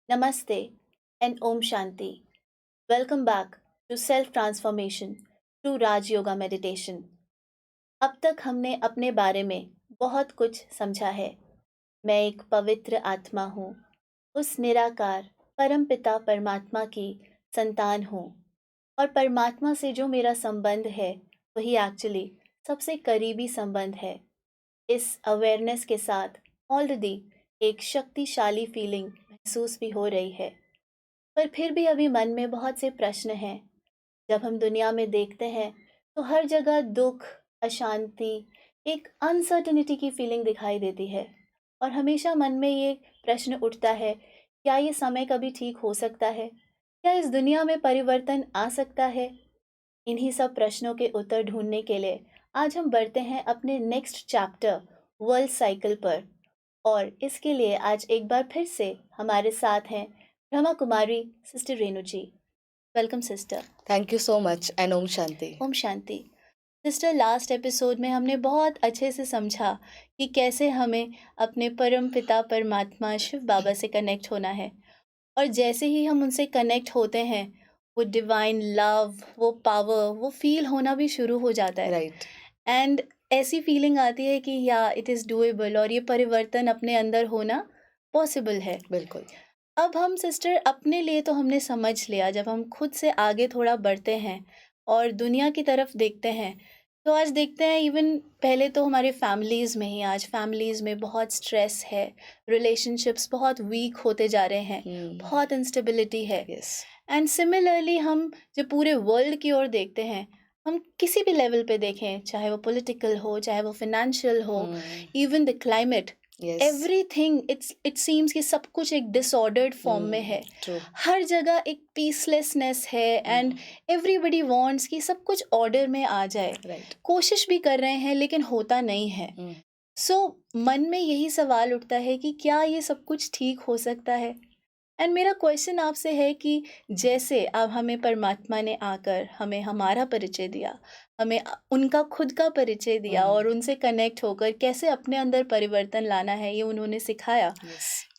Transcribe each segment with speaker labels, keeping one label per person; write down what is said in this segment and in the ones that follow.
Speaker 1: Namaste and Om Shanti. Welcome back to Self Transformation through Raj Yoga Meditation. अब तक हमने अपने बारे में बहुत कुछ समझा है। मैं एक पवित्र आत्मा हूँ, उस निराकार परमपिता परमात्मा की संतान हूँ और परमात्मा से जो मेरा संबंध है वही एक्चुअली सबसे करीबी संबंध है। इस अवेयरनेस के साथ ऑलरेडी एक शक्तिशाली फीलिंग महसूस भी हो रही है, पर फिर भी अभी मन में बहुत से प्रश्न हैं। जब हम दुनिया में देखते हैं तो हर जगह दुख, अशांति, एक अनसर्टेनिटी की फीलिंग दिखाई देती है और हमेशा मन में ये प्रश्न उठता है, क्या ये समय कभी ठीक हो सकता है? क्या इस दुनिया में परिवर्तन आ सकता है? इन्हीं सब प्रश्नों के उत्तर ढूंढने के लिए आज हम बढ़ते हैं अपने नेक्स्ट चैप्टर वर्ल्ड साइकिल पर। और इसके लिए आज एक बार फिर से हमारे साथ हैं Brahma Kumari sister Renu ji. Welcome sister.
Speaker 2: Thank you so much and Om Shanti.
Speaker 1: Om Shanti. Sister, last episode में हमने बहुत अच्छे से समझा कि कैसे हमें अपने परम पिता परमात्मा शिव बाबा से कनेक्ट होना है, और जैसे ही हम उनसे कनेक्ट होते हैं वो डिवाइन लव, वो पावर, वो फील होना भी शुरू हो जाता है।
Speaker 2: राइट।
Speaker 1: एंड ऐसी फीलिंग आती है कि या इट इज़ डूएबल और ये परिवर्तन अपने अंदर होना पॉसिबल है।
Speaker 2: बिल्कुल।
Speaker 1: अब हम सिस्टर अपने लिए तो हमने समझ लिया, जब हम खुद से आगे थोड़ा बढ़ते हैं और दुनिया की तरफ देखते हैं तो आज देखते हैं इवन पहले तो हमारे फैमिलीज़ में ही, आज फैमिलीज़ में बहुत स्ट्रेस है, रिलेशनशिप्स बहुत वीक होते जा रहे हैं, बहुत इंस्टेबिलिटी है।
Speaker 2: यस।
Speaker 1: एंड सिमिलरली हम जब पूरे वर्ल्ड की ओर देखते हैं, हम किसी भी लेवल पे देखें, चाहे वो पॉलिटिकल हो, चाहे वो फाइनेंशियल हो, even the climate,
Speaker 2: yes.
Speaker 1: Everything it seems कि सब कुछ एक डिसऑर्डर्ड फॉर्म में है।
Speaker 2: ट्रू।
Speaker 1: हर जगह एक पीसलेसनेस है एंड एवरीबडी वांट्स कि सब कुछ ऑर्डर में आ जाए।
Speaker 2: राइट।
Speaker 1: कोशिश भी कर रहे हैं लेकिन होता नहीं है। सो मन में यही सवाल उठता है कि क्या ये सब कुछ ठीक हो सकता है? एंड मेरा क्वेश्चन आपसे है कि जैसे अब हमें परमात्मा ने आकर हमें हमारा परिचय दिया, हमें उनका खुद का परिचय दिया और उनसे कनेक्ट होकर कैसे अपने अंदर परिवर्तन लाना है ये उन्होंने सिखाया,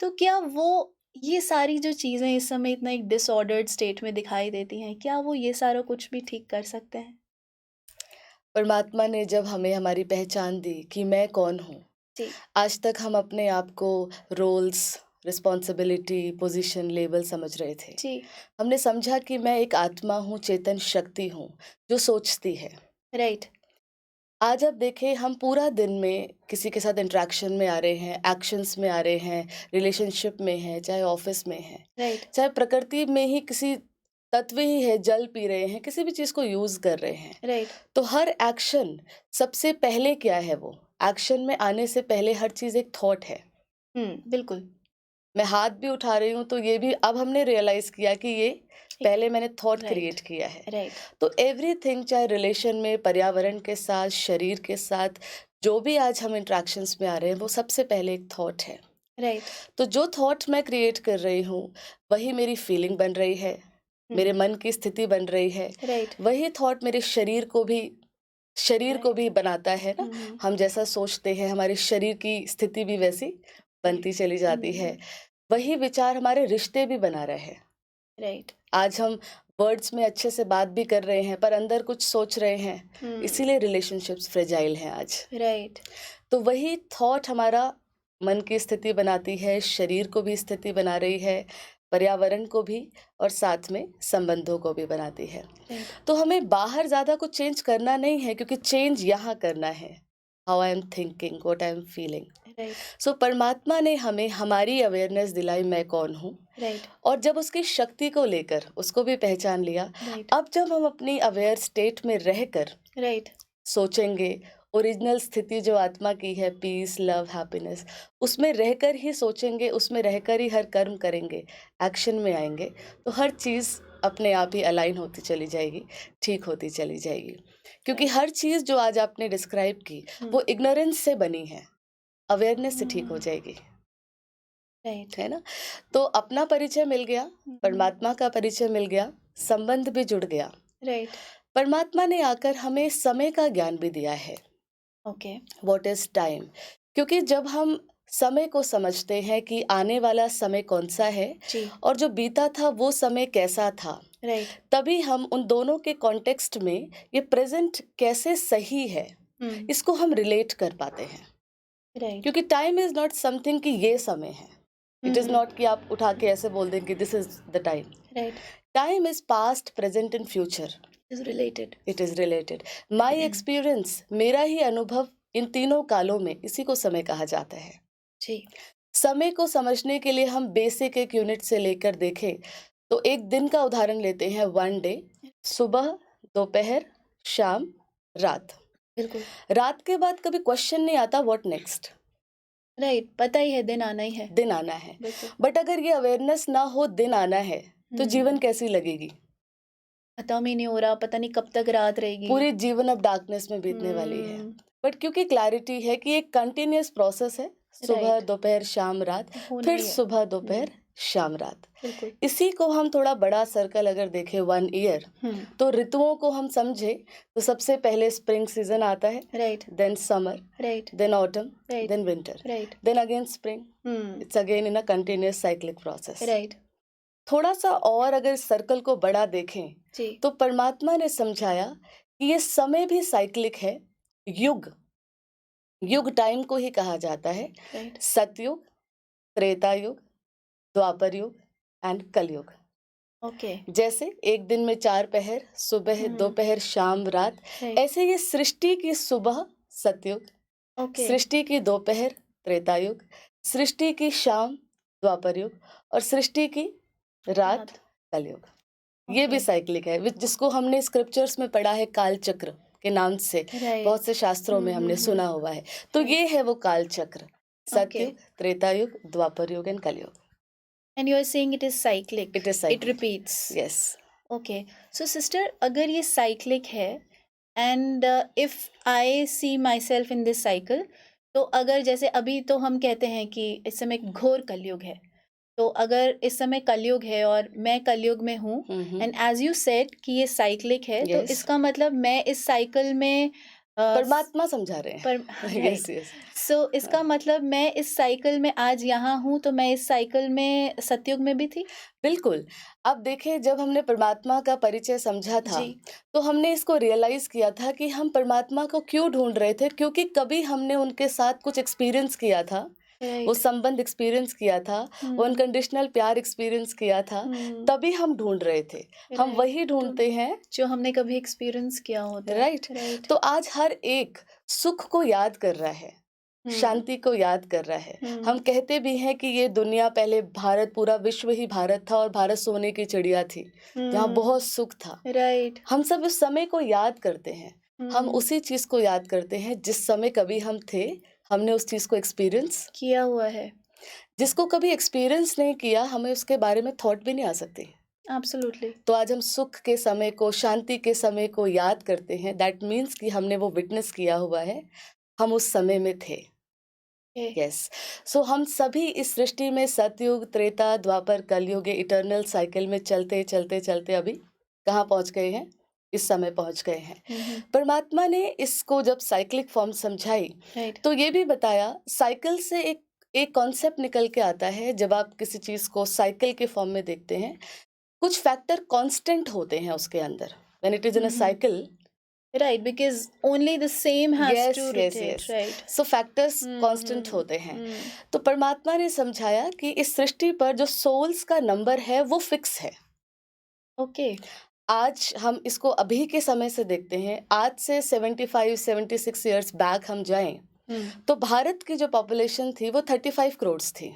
Speaker 1: तो क्या वो ये सारी जो चीज़ें इस समय इतना एक डिसऑर्डर्ड स्टेट में दिखाई देती हैं, क्या वो ये सारा कुछ भी ठीक कर सकते हैं?
Speaker 2: परमात्मा ने जब हमें हमारी पहचान दी कि मैं कौन हूँ,
Speaker 1: जी।
Speaker 2: आज तक हम अपने आप को रोल्स, रिस्पॉन्सिबिलिटी, पोजीशन, लेबल समझ रहे थे।
Speaker 1: जी।
Speaker 2: हमने समझा कि मैं एक आत्मा हूँ, चेतन शक्ति हूँ जो सोचती है।
Speaker 1: राइट।
Speaker 2: आज अब देखें, हम पूरा दिन में किसी के साथ इंटरेक्शन में आ रहे हैं, एक्शंस में आ रहे हैं, रिलेशनशिप में हैं, चाहे ऑफिस में हैं,
Speaker 1: राइट।
Speaker 2: चाहे प्रकृति में ही किसी तत्व ही है, जल पी रहे हैं, किसी भी चीज़ को यूज़ कर रहे हैं।
Speaker 1: राइट।
Speaker 2: तो हर एक्शन सबसे पहले क्या है, वो एक्शन में आने से पहले हर चीज़ एक थॉट है।
Speaker 1: बिल्कुल।
Speaker 2: मैं हाथ भी उठा रही हूँ तो ये भी अब हमने रियलाइज़ किया कि ये पहले मैंने थॉट
Speaker 1: राइट।
Speaker 2: क्रिएट किया है।
Speaker 1: राइट।
Speaker 2: तो एवरीथिंग, चाहे रिलेशन में, पर्यावरण के साथ, शरीर के साथ, जो भी आज हम इंटरेक्शंस में आ रहे हैं, वो सबसे पहले एक थॉट है।
Speaker 1: राइट।
Speaker 2: तो जो थॉट मैं क्रिएट कर रही हूँ वही मेरी फीलिंग बन रही है, मेरे मन की स्थिति बन रही है।
Speaker 1: राइट।
Speaker 2: वही थॉट मेरे शरीर को भी बनाता है ना। हम जैसा सोचते हैं हमारे शरीर की स्थिति भी वैसी बनती चली जाती है। वही विचार हमारे रिश्ते भी बना रहे हैं।
Speaker 1: राइट।
Speaker 2: आज हम वर्ड्स में अच्छे से बात भी कर रहे हैं पर अंदर कुछ सोच रहे हैं, इसीलिए रिलेशनशिप्स फ्रेजाइल हैं आज।
Speaker 1: राइट।
Speaker 2: तो वही थॉट हमारा मन की स्थिति बनाती है, शरीर को भी स्थिति बना रही है, पर्यावरण को भी, और साथ में संबंधों को भी बनाती है। तो हमें बाहर ज़्यादा कुछ चेंज करना नहीं है, क्योंकि चेंज यहाँ करना है, how I am thinking, what I am feeling. So परमात्मा ने हमें हमारी अवेयरनेस दिलाई, मैं कौन हूँ। और जब उसकी शक्ति को लेकर उसको भी पहचान लिया, अब जब हम अपनी अवेयर स्टेट में रहकर सोचेंगे, ओरिजिनल स्थिति जो आत्मा की है, पीस, लव, हैप्पीनेस, उसमें रहकर ही सोचेंगे, उसमें रहकर ही हर कर्म करेंगे, एक्शन में आएंगे, तो हर चीज़ अपने आप ही अलाइन होती चली जाएगी, ठीक होती चली जाएगी। क्योंकि हर चीज़ जो आज आपने डिस्क्राइब की वो इग्नोरेंस से बनी है, अवेयरनेस से ठीक हो जाएगी। है ना। तो अपना परिचय मिल गया, परमात्मा का परिचय मिल गया, संबंध भी जुड़ गया। परमात्मा ने आकर हमें समय का ज्ञान भी दिया है। What is time. क्योंकि जब हम समय को समझते हैं कि आने वाला समय कौन सा है
Speaker 1: जी।
Speaker 2: और जो बीता था वो समय कैसा था,
Speaker 1: राइट।
Speaker 2: तभी हम उन दोनों के कॉन्टेक्स्ट में ये प्रेजेंट कैसे सही है इसको हम रिलेट कर पाते हैं।
Speaker 1: राइट।
Speaker 2: क्योंकि टाइम इज नॉट समथिंग कि ये समय है, इट इज नॉट कि आप उठा के ऐसे बोल दें कि this is the time.
Speaker 1: Right.
Speaker 2: Time is past, present and future,
Speaker 1: is related.
Speaker 2: It is related. My experience, मेरा ही अनुभव इन तीनों कालों में, इसी को समय कहा जाता है।
Speaker 1: जी।
Speaker 2: समय को समझने के लिए हम बेसिक एक यूनिट से लेकर देखें तो एक दिन का उदाहरण लेते हैं, वन डे। सुबह, दोपहर, शाम, रात।
Speaker 1: बिल्कुल।
Speaker 2: रात के बाद कभी क्वेश्चन नहीं आता व्हाट नेक्स्ट,
Speaker 1: राइट, पता ही है दिन आना ही है।
Speaker 2: दिन आना है।
Speaker 1: बिल्कुल।
Speaker 2: बट अगर ये अवेयरनेस ना हो दिन आना है तो जीवन कैसी लगेगी?
Speaker 1: खत्म ही नहीं हो रहा, पता नहीं कब तक रात रहेगी।
Speaker 2: पूरी जीवन अब डार्कनेस में बीतने वाली है। बट क्योंकि क्लैरिटी है कि एक कंटिन्यूअस प्रोसेस है, सुबह
Speaker 1: Right.
Speaker 2: दोपहर शाम रात,
Speaker 1: होना
Speaker 2: फिर
Speaker 1: ही है।
Speaker 2: सुबह दोपहर शाम रात।
Speaker 1: बिल्कुल।
Speaker 2: इसी को हम थोड़ा बड़ा सर्कल अगर देखें, वन ईयर, तो ऋतुओं को हम समझे तो सबसे पहले स्प्रिंग सीजन आता है,
Speaker 1: right.
Speaker 2: Then summer,
Speaker 1: right.
Speaker 2: Then autumn,
Speaker 1: Right.
Speaker 2: Then winter,
Speaker 1: right.
Speaker 2: Then again spring. It's again in a continuous cyclic process.
Speaker 1: Right.
Speaker 2: थोड़ा सा और अगर सर्कल को बड़ा देखें
Speaker 1: जी।
Speaker 2: तो परमात्मा ने समझाया कि ये समय भी साइक्लिक है। युग, युग टाइम को ही कहा जाता है।
Speaker 1: राइट।
Speaker 2: सतयुग, त्रेता युग, द्वापर युग एंड कलयुग।
Speaker 1: ओके।
Speaker 2: जैसे एक दिन में 4 पहर, सुबह, दोपहर, शाम, रात,
Speaker 1: राइट।
Speaker 2: ऐसे ये सृष्टि की सुबह सतयुग,
Speaker 1: ओके।
Speaker 2: सृष्टि की दोपहर त्रेता युग, सृष्टि की शाम द्वापर युग और सृष्टि की रात कलयुग। ये भी
Speaker 1: Okay.
Speaker 2: साइक्लिक है, जिसको हमने स्क्रिप्चर्स में पढ़ा है काल चक्र के नाम से।
Speaker 1: Right.
Speaker 2: बहुत से शास्त्रों में हमने सुना हुआ है। तो ये है वो काल चक्र, सतयुग, त्रेता युग, द्वापर युग एंड कलयुग।
Speaker 1: And you are saying it is cyclic.
Speaker 2: It is cyclic.
Speaker 1: It repeats.
Speaker 2: Yes.
Speaker 1: Okay. So sister, अगर ये cyclic है and if I see myself in this cycle, तो अगर जैसे अभी तो हम कहते हैं कि इस समय घोर कलयुग है, तो अगर इस समय कलयुग है और मैं कलयुग में हूँ एंड एज यू सेड कि ये साइक्लिक है, तो
Speaker 2: Yes.
Speaker 1: इसका मतलब मैं इस साइकिल में
Speaker 2: परमात्मा समझा रहे हैं।
Speaker 1: Yes, yes. सो इसका मतलब मैं इस साइकिल में आज यहाँ हूँ, तो मैं इस साइकिल में सतयुग में भी थी।
Speaker 2: बिल्कुल। अब देखें, जब हमने परमात्मा का परिचय समझा था
Speaker 1: जी।
Speaker 2: तो हमने इसको रियलाइज किया था कि हम परमात्मा को क्यों ढूंढ रहे थे, क्योंकि कभी हमने उनके साथ कुछ एक्सपीरियंस किया था, वो संबंध एक्सपीरियंस किया था, वो अनकंडीशनल प्यार एक्सपीरियंस किया था, तभी हम ढूंढ रहे थे। हम वही ढूंढते हैं
Speaker 1: जो हमने कभी एक्सपीरियंस किया होता है।
Speaker 2: राइट। तो आज हर एक सुख को याद कर रहा है, शांति को याद कर रहा है। हम कहते भी हैं कि ये दुनिया, पहले भारत, पूरा विश्व ही भारत था और भारत सोने की चिड़िया थी, जहाँ बहुत सुख था।
Speaker 1: राइट।
Speaker 2: हम सब उस समय को याद करते हैं, हम उसी चीज को याद करते हैं जिस समय कभी हम थे, हमने उस चीज को एक्सपीरियंस
Speaker 1: किया हुआ है।
Speaker 2: जिसको कभी एक्सपीरियंस नहीं किया, हमें उसके बारे में थॉट भी नहीं आ सकती।
Speaker 1: एब्सोल्युटली।
Speaker 2: तो आज हम सुख के समय को, शांति के समय को याद करते हैं। दैट मीन्स कि हमने वो विटनेस किया हुआ है, हम उस समय में थे। यस। सो हम सभी इस सृष्टि में सतयुग, त्रेता, द्वापर, कलयुग, इटर्नल साइकिल में चलते चलते चलते अभी कहाँ पहुंच गए हैं? इस समय पहुंच गए हैं। परमात्मा ने इसको जब साइक्लिक फॉर्म समझाई तो ये भी बताया, साइकिल से एक कॉन्सेप्ट निकल के आता है। जब आप किसी चीज को साइकिल के फॉर्म में देखते हैं, कुछ फैक्टर कांस्टेंट होते हैं उसके अंदर। When it is in a cycle,
Speaker 1: right, because only the same has to
Speaker 2: yes,
Speaker 1: rotate, right.
Speaker 2: So factors constant होते हैं। तो परमात्मा ने समझाया कि इस सृष्टि पर जो सोल्स का नंबर है वो फिक्स है।
Speaker 1: ओके।
Speaker 2: आज हम इसको अभी के समय से देखते हैं, आज से 75-76 इयर्स बैक हम जाएं तो भारत की जो पॉपुलेशन थी वो 35 करोड़ थी।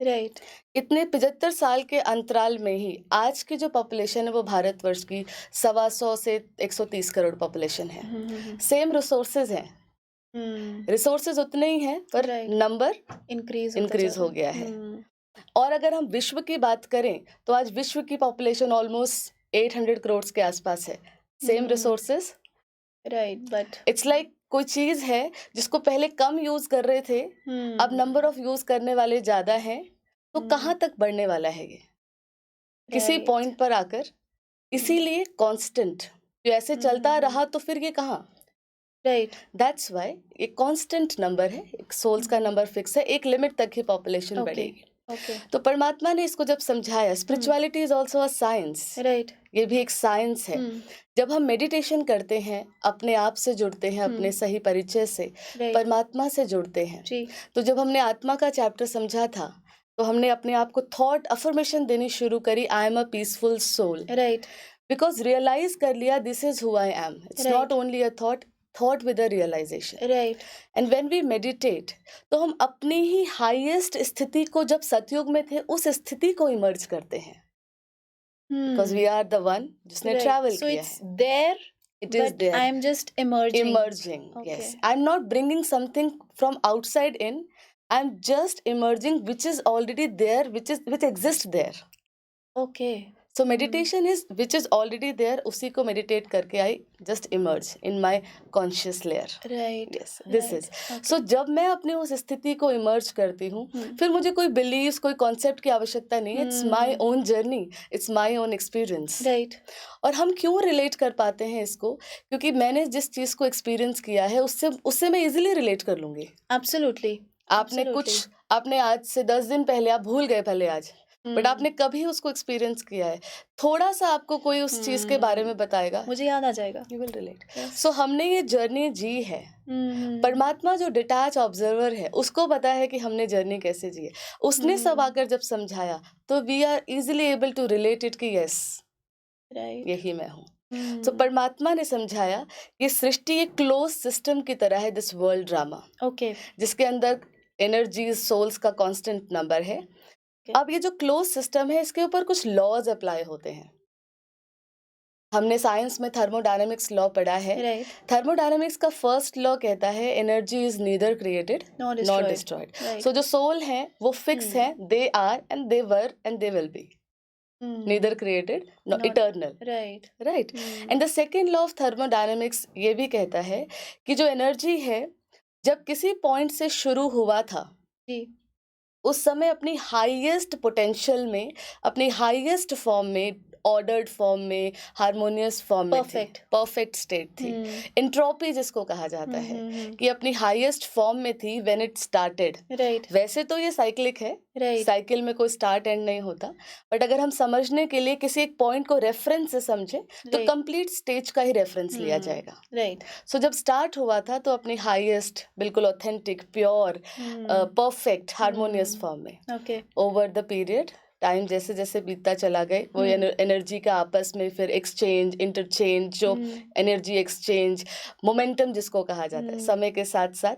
Speaker 1: राइट।
Speaker 2: इतने 75 साल के अंतराल में ही आज की जो पॉपुलेशन है वो भारतवर्ष की 125 से 130 करोड़ पॉपुलेशन है। सेम रिसोर्सेज हैं, रिसोर्सेज उतने ही हैं, पर नंबर इंक्रीज हो गया है। और अगर हम विश्व की बात करें तो आज विश्व की पॉपुलेशन ऑलमोस्ट 800 करोड़ के आसपास है। Same resources,
Speaker 1: right, but
Speaker 2: it's like कोई चीज है जिसको पहले कम यूज कर रहे थे, अब नंबर ऑफ यूज करने वाले ज्यादा हैं, तो कहाँ तक बढ़ने वाला है ये? किसी पॉइंट पर आकर। इसीलिए कांस्टेंट जो ऐसे चलता रहा तो फिर ये कहाँ?
Speaker 1: राइट।
Speaker 2: दैट्स वाई एक कांस्टेंट नंबर है, एक सोल्स का नंबर फिक्स है, एक लिमिट तक ही पॉपुलेशन
Speaker 1: ओके
Speaker 2: बढ़ेगी।
Speaker 1: ओके।
Speaker 2: तो परमात्मा ने इसको जब समझाया, spirituality is also a science,
Speaker 1: right.
Speaker 2: ये भी एक साइंस है। जब हम मेडिटेशन करते हैं, अपने आप से जुड़ते हैं, अपने सही परिचय से,
Speaker 1: राइट।
Speaker 2: परमात्मा से जुड़ते हैं।
Speaker 1: जी।
Speaker 2: तो जब हमने आत्मा का चैप्टर समझा था, तो हमने अपने आप को थॉट अफर्मेशन देनी शुरू करी, I am a peaceful soul.
Speaker 1: Right.
Speaker 2: Because realize कर लिया, this is who I am. It's
Speaker 1: Right.
Speaker 2: Not only a thought with a realization.
Speaker 1: Right.
Speaker 2: And when we meditate, तो हम अपनी ही हाईएस्ट स्थिति को, जब सतयुग में थे, उस स्थिति को इमर्ज करते हैं। Because we are the one जिसने
Speaker 1: Right.
Speaker 2: ट्रैवल
Speaker 1: So
Speaker 2: किया
Speaker 1: it's
Speaker 2: है।
Speaker 1: there,
Speaker 2: It is
Speaker 1: but
Speaker 2: there.
Speaker 1: I'm just emerging.
Speaker 2: Emerging.
Speaker 1: Okay.
Speaker 2: Yes. I'm not bringing something from outside in. I'm just emerging, which is already there, which exists there.
Speaker 1: Okay.
Speaker 2: So meditation is which is already there. उसी को meditate करके I just emerge in my conscious layer.
Speaker 1: Right.
Speaker 2: Yes, this
Speaker 1: Right.
Speaker 2: is.
Speaker 1: Okay.
Speaker 2: So जब मैं अपनी उस स्थिति को emerge करती हूँ, फिर मुझे कोई beliefs, कोई concept की आवश्यकता नहीं है. It's my own journey. It's my own experience.
Speaker 1: Right.
Speaker 2: और हम क्यों relate कर पाते हैं इसको? क्योंकि मैंने जिस चीज़ को experience किया है, उससे मैं easily relate कर लूँगी.
Speaker 1: Absolutely.
Speaker 2: आपने आपने आज से 10 दिन पहले आप भूल गए भले आज, बट आपने कभी उसको एक्सपीरियंस किया है, थोड़ा सा आपको कोई उस चीज के बारे में बताएगा,
Speaker 1: मुझे याद आ जाएगा।
Speaker 2: You will relate. सो हमने ये जर्नी जी है। परमात्मा जो डिटैच ऑब्जर्वर है, उसको पता है कि हमने जर्नी कैसे जी है। उसने सब आकर जब समझाया, तो we are easily able to relate it कि यस, यही मैं हूँ। तो परमात्मा ने समझाया कि सृष्टि एक क्लोज सिस्टम की तरह है, दिस वर्ल्ड ड्रामा।
Speaker 1: ओके।
Speaker 2: जिसके अंदर एनर्जी, सोल्स का कांस्टेंट नंबर है। अब ये जो क्लोज सिस्टम है, इसके ऊपर कुछ लॉज अप्लाई होते हैं। हमने साइंस में थर्मोडायनेमिक्स लॉ पढ़ा है। थर्मोडायनेमिक्स का फर्स्ट लॉ कहता है energy is neither created not destroyed. So जो सोल है वो फिक्स है, they are and they were and they will be, neither created nor eternal. Right. And the second law of thermodynamics ये भी कहता है कि जो एनर्जी है, जब किसी पॉइंट से शुरू हुआ था, उस समय अपनी हाईएस्ट पोटेंशियल में, अपनी हाईएस्ट फॉर्म में, ऑर्डर्ड फॉर्म में, हार्मोनियस फॉर्म में, परफेक्ट स्टेट थी। एंट्रोपी जिसको कहा जाता है, कि अपनी हाईएस्ट फॉर्म में थी व्हेन इट स्टार्टेड। वैसे तो ये साइक्लिक है, साइकिल में कोई स्टार्ट एंड नहीं होता, बट अगर हम समझने के लिए किसी एक पॉइंट को रेफरेंस से समझे, तो कंप्लीट स्टेज का ही रेफरेंस लिया जाएगा। सो जब स्टार्ट हुआ था, तो अपनी हाईएस्ट, बिल्कुल authentic, pure, perfect, harmonious form में। ओवर द पीरियड, टाइम जैसे जैसे बीतता चला गए, वो एनर्जी का आपस में फिर एक्सचेंज, इंटरचेंज, जो एनर्जी एक्सचेंज, मोमेंटम जिसको कहा जाता है, समय के साथ साथ,